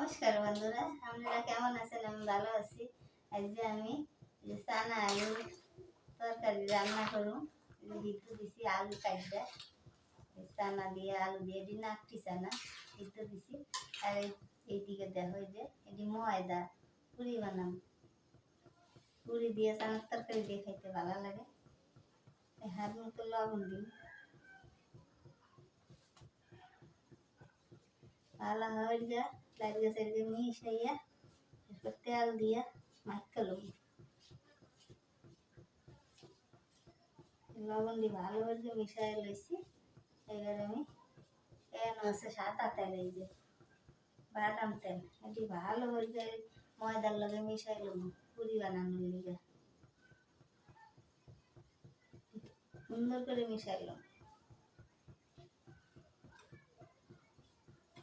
নমস্কার বন্ধুরা, আপনারা কেমন আছেন? আমি ভালো আছি। আজ যে আমি চানা আলু তরকারি রান্না করুন। ভিতু দিছি আলু কাটটা, চানা দিয়ে আলু দিয়ে এটি নাকটি চানা ভিতু দিছি। আর এইদিকে দেখো যে এটি ময়দা পুরি বানাম, পুরি দিয়ে চানার তরকারি দিয়ে খাইতে ভালো লাগে। হাত মতো লবণ দিন, ভালো হয়ে যা লাগে সেদিকে মিশাইয়া তেল দিয়া মাখালো, লবণ দিয়ে ভালো করে মিশাই লইছি। এবার আমি আছে সাদা তেল, এই যে বাদাম তেল, এটি ভালো করে ময়দার লগে মিশাই লব পুরি বানানোর লিগে। সুন্দর করে মিশাইলাম।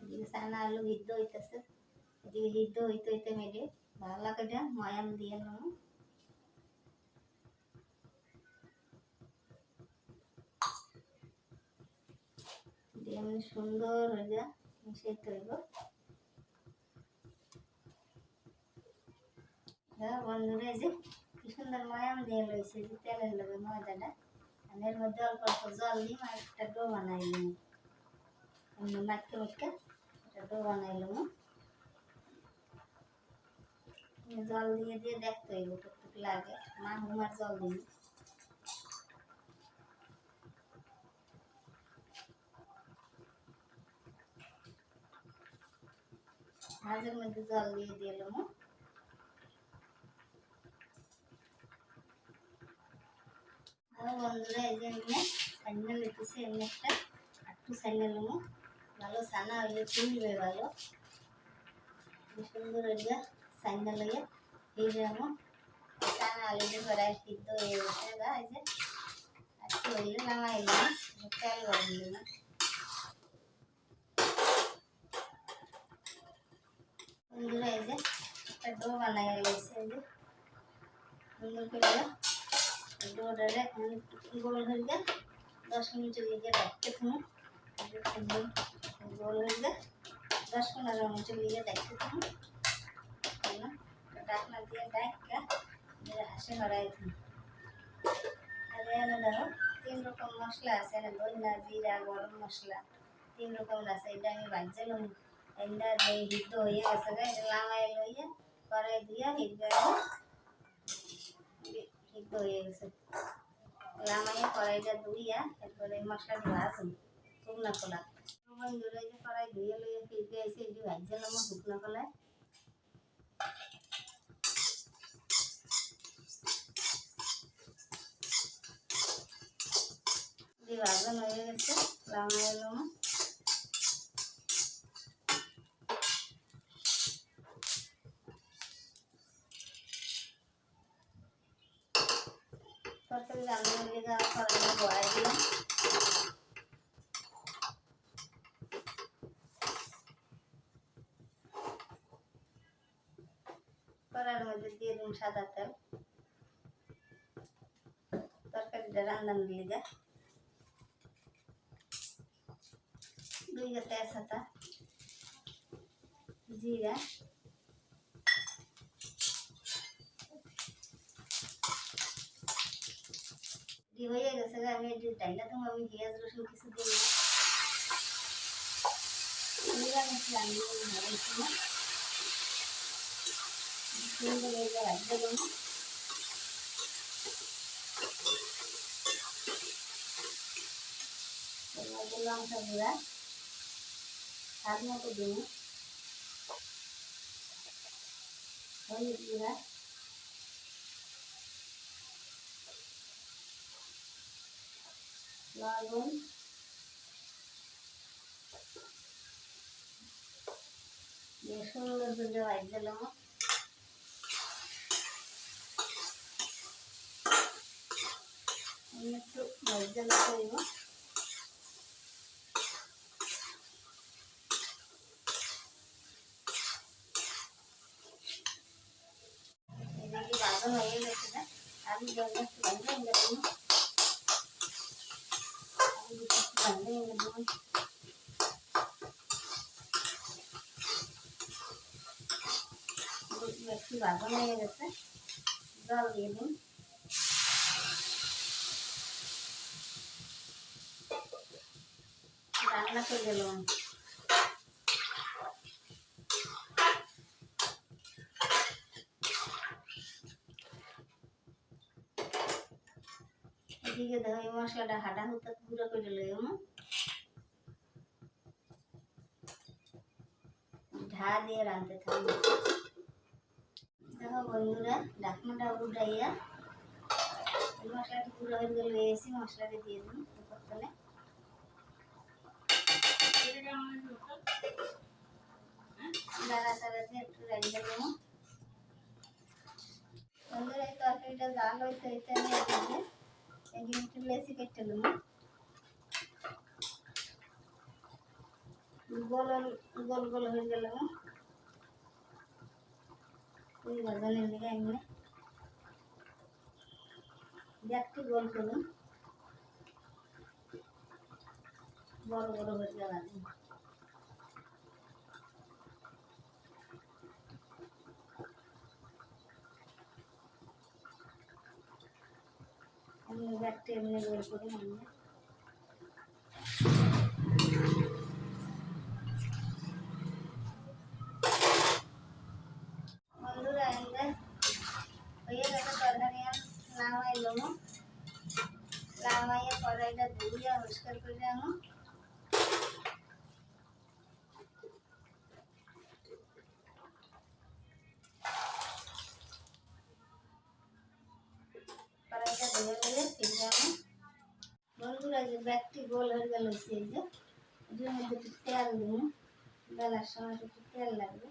এদিকে চানা আলু সিদ্ধ হইতেছে, এদিকে সিদ্ধ হইতে হইতে মেরে ভালো করে ময়াম দিয়ে নেব। দিয়ে আমি সুন্দর হয়ে মিশাইতে হইব। বন্ধুরা, যে কি সুন্দর ময়াম দিয়ে লইছে যে তেলের লগে ময়দাটা, আমি এর মধ্যে অল্প অল্প জল দিই আর একটা ডো বানাইলাম। এমনি মাখতে মাখতে একটা ডো বানাইলাম। জল দিয়ে দিয়ে দেখতে হইব কতটুকু লাগে, আর জল দিই। মাঝের মধ্যে জল দিয়ে দিলাম। বন্ধুরা, এই যে এমনি সাইনা লেগেছে, এমনি একটা একটু সাইনা নেবো। ভালো ছানা হইলে ফুলবে ভালো, সুন্দর হইলে সাইনা লেগে এই যে আমার ছানা আলু দিয়ে কড়াই সিদ্ধ হয়ে গেছে। এই যে একটু হইলে নামাইলাম, তেল গরম দিলাম। বন্ধুরা, এই যে একটা ডো বানাই গেছে, এই যে সুন্দর করে ডোটারে গোল হয়ে 10 মিনিটের লিগে রাখতে থাকুন। গোল হয়ে 10-15 মিনিটের লিগে রাখতে থাকুন। ঢাকনা দিয়ে ডাইকা হাসে হরাই থাকুন। আর এনে দেখো 3 রকম মশলা আছে, ধনিয়া, জিরা, গরম মশলা 3 রকম আছে। এটা আমি ভাজছিলাম, এটা সিদ্ধ হয়ে গেছে, এটা লামাই লইয়া কড়াই দিয়া সিদ্ধ হয়ে গেছে। লামাইয়া কড়াইটা ধুইয়া এরপরে মশলাটি ভাজুন শুকনো কলা। বন্ধুরা, এই যে কড়াই ধুয়ে লইয়া ফিরতে এসে এটি ভাজছিলাম শুকনো কলায়। ভাজন হয়ে গেছে, লামাই এলাম। তরকারি রান্নার লেগে কড়াইটা বড়াই দিলাম। কড়াইয়ের মধ্যে দিয়ে দিন সাদা তেল, তরকারিটা রান্নার লেগে। 2 তেজপাতা, জিরা, হয়ে গেছে। আমি ডাইলা তো আমি পেঁয়াজ রসুন কিছু দিই নিরামিষ রান্না ভালোই সুন্দর হয়ে যায় রাখতে দেবো। লঙ্কা গুঁড়া স্বাদ মতো দেবো, হলুদ গুঁড়া, লবণ, দিয়ে সুন্দর করে ভাজ দিলাম। একটু ভাজ দিলে করব। এদিকে বাগান হয়ে গেছে না, আমি জন্য একটু ভাজতে দেবো। একটু ভাজা হয়ে গেছে, জল দিয়ে দিন। রান্না করে গেলাম। এদিকে দেখো এই মশলাটা হাঁটা হুতা গুঁড়ো করে লইম। ঢা দিয়ে রাঁধতে থাকবো। দেখো বন্ধুরা, ঢাকনাটা উঠাইয়া মশলাটি গুঁড়ো হয়ে গেলে এসে মশলাটি দিয়ে দিন প্রথমে। দাঁড়া সারা দিয়ে একটু রান্না দেবো। বন্ধুরা এই তরকারিটা জাল হইতে হইতে আমি এদিকে একটু লেসি কেটে দেবো। গোল গোল হয়ে গেল ওই ভাজানের দিকে এমনি একটু গোল করুন, বড় বড় হয়ে গেল। এমনি ব্যাগটা এমনি গোল করে এমনি বন্ধুরা এটা হয়ে গেছে। তরকারি নামাইলাম, নামাইয়া কড়াইটা ধুইয়া পরিষ্কার করে আনো। কড়াইটা ধুয়ে গেলে ফিরে আনো। বন্ধুরা যে ব্যাগটি গোল হয়ে গেল, সেই যে এটার মধ্যে একটু তেল দিন। বেলার সময় একটু তেল লাগবে।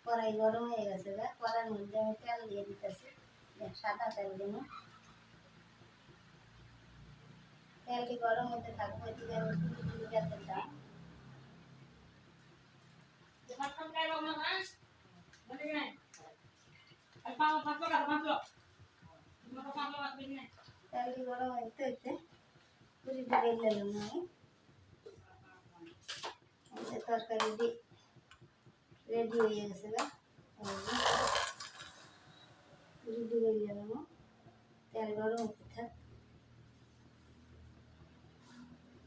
কড়াই গরম হয়ে গেছে, কড়াইয়ের মধ্যে আমি তেল দিয়ে দিতেছি, সাদা তেল দিন। তেলটি গরম হতে থাকবে, এদিকে আমি তেলটা তেলটি গরম হইতে হইতে পুরিটা বেলে নিলাম। আমি তরকারি রেডি হয়ে গেছে, পুরিটি বেলে নিলাম। তেল গরম হতে থাক।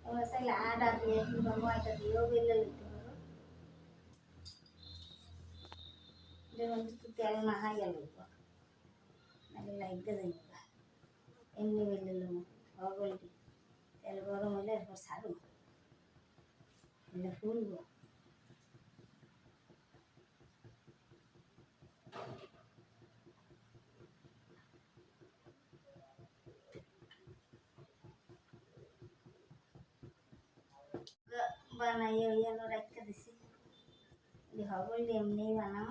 তোমরা চাইলে আটা দিয়ে কিংবা ময়দা দিয়েও বেলে নিতে পারো। যেমন একটু তেল মাখাইয়া লইব, নাহলে লাগতে যাইব। এমনি বেলে নেব অগলটি। তেল গরম হলে এরপর ছাড়ুন, ফুলব। বানাইয়ে ইয়ানো রাখতে দিছি, হবল এমনি বানাও।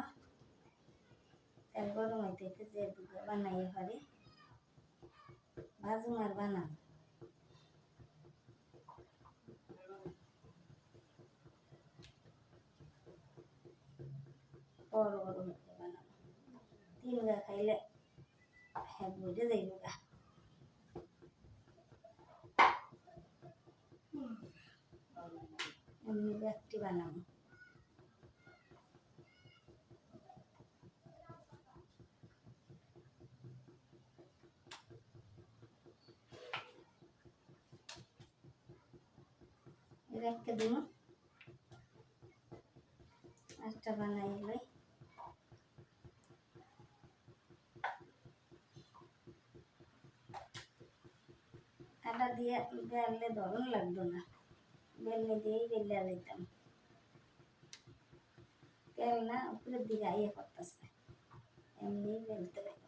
তেল গরম হইতে হইতে যে বানাইয়ে পারে ভাজুম আর বানাও। বড় বড় হইতে বানাও, তিন গা খাইলে হ্যাঁ বুঝে যাইব গা। এমনি ব্যাগটি বানাবো। রেখে দিব, একটা বানাই লই। আটা দিয়ে বেললে ধরন লাগতো না, বেললে দিয়েই বেলে লইতাম। তেল না উপরের দিকে আইয়া করতেছে, এমনি বেলতে লাগবে।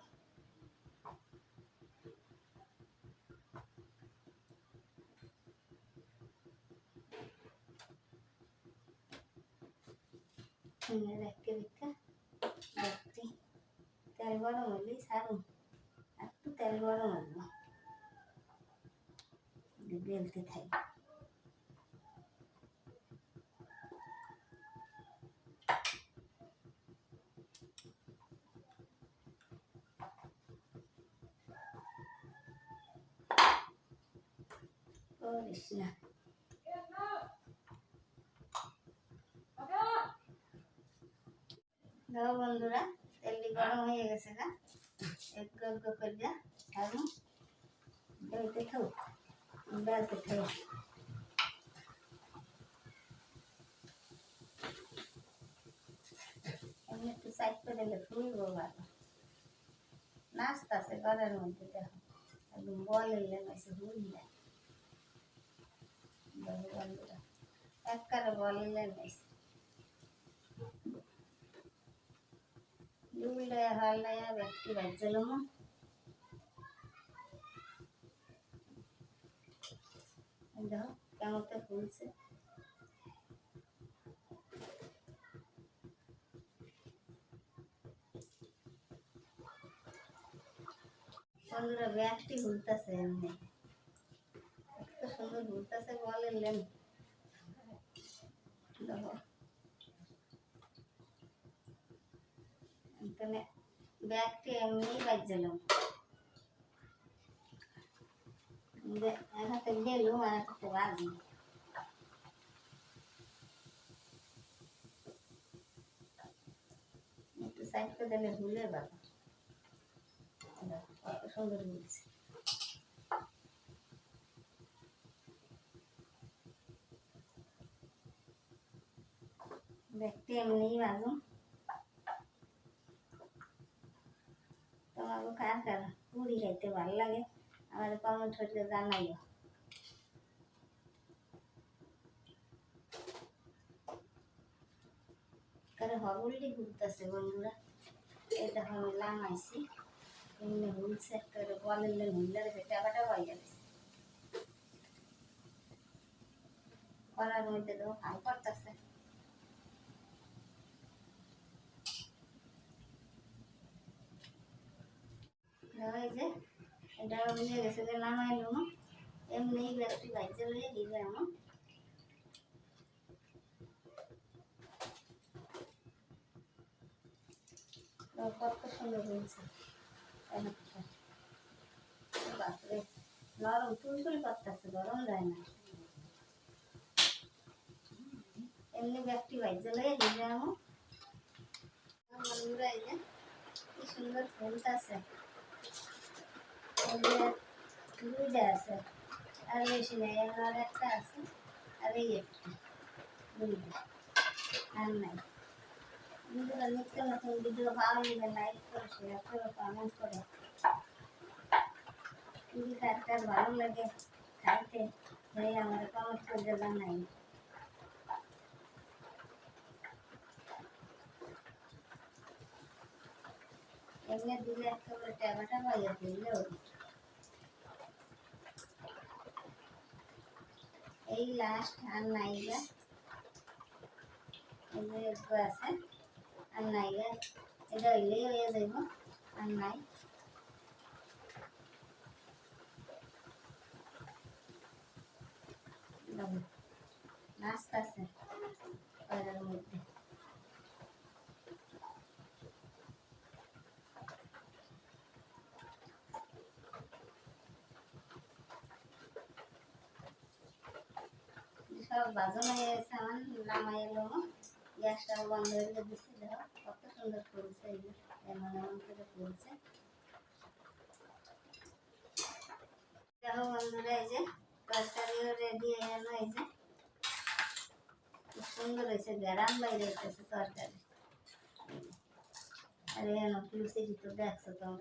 রেখে রেখে দেখছি তেল গরম হলেই ছাড়ুন, একটু তেল গরম হলো বেলতে থাকি। করিস না দেখো বন্ধুরা, তেলটি গরম হয়ে গেছে গা, একটু একটু করে দিয়া ছাড়ুন, বেলতে থাও, বেলতে থাও। এমনি একটু সাইড করে দিলে ফুলবো ভালো। নাস্তা আছে ঘরের মধ্যে, দেখো একদম বলে নইছে হুইলে, বন্ধুরা একবারে বলে নইছে দুলডে হালডে ব্যক্তি বাজছিল মো। দেখো কেমন ফুলছে। বন্ধুরা ব্যাগটি ঘুরতেছে, এমনি এত সুন্দর ঘুরতেছে বলেন। দেখো ব্যাগটি এমনি বাজছিলাম, হাতে গেলুম আর হাতে বাজি। একটু সাইড করে দিলে ভুলে বাবা, কত সুন্দর ঘুরছে। দেখতে এমনি বাজুম। তোমাকে কার কার পুরি খাইতে ভালো লাগে আমার কমেন্ট করে জানাইও। করে হগুলি ঘুরতেছে বন্ধুরা, এই দেখো আমি লামাইছি এমনি হুলছে, করে বলেন হুললে সেটা বাটা হয়ে গেছে। করার মধ্যে তো হাল করতেছে। এই যে এটা মিলে গেছে, যে নামাইলো না এমনি ব্যক্তি বাইচে লইয়ে দিবে আমার। কত সুন্দর হয়েছে, বাপরে নরম তুলতুল করতেছে, গরম যায় না। এমনি ব্যক্তি বাইচে লইয়ে দিবে আমার। বন্ধুরা এই যে কি সুন্দর ফুলতেছে, দুইটা আছে আর বেশি নেই, আর একটা আছে আর এই একটা, দুইটা আর নাই। বন্ধুরা নিত্য নতুন ভিডিও ভালো লাগলে লাইক করে শেয়ার করে কমেন্ট করে, যদি কার কার ভালো লাগে খাইতে সেই আমার কমেন্ট করে জানাই। এমনি দিলে একেবারে ট্যাবাটা পাইয়া দিলেও এই লাস্ট আর নাইগা, এই যে একটু আছে আর নাইগা, এটা হইলেই হয়ে যাইব আর নাই। নাস্তা আছে ঘরের মধ্যে। সব বাজন হয়ে গেছে আমার, নামাই এলো গ্যাসটাও বন্ধ হয়ে দিচ্ছি। দেখো কত সুন্দর ফুলছে, এই যে এমন এমন করে ফুলছে। দেখো বন্ধুরা এই যে তরকারিও রেডি হয়ে গেল, এই যে খুব সুন্দর হয়েছে, গ্যারাম বাইরে হইতেছে তরকারি। আর এখানে ফুলছে তো দেখছো তোমরা।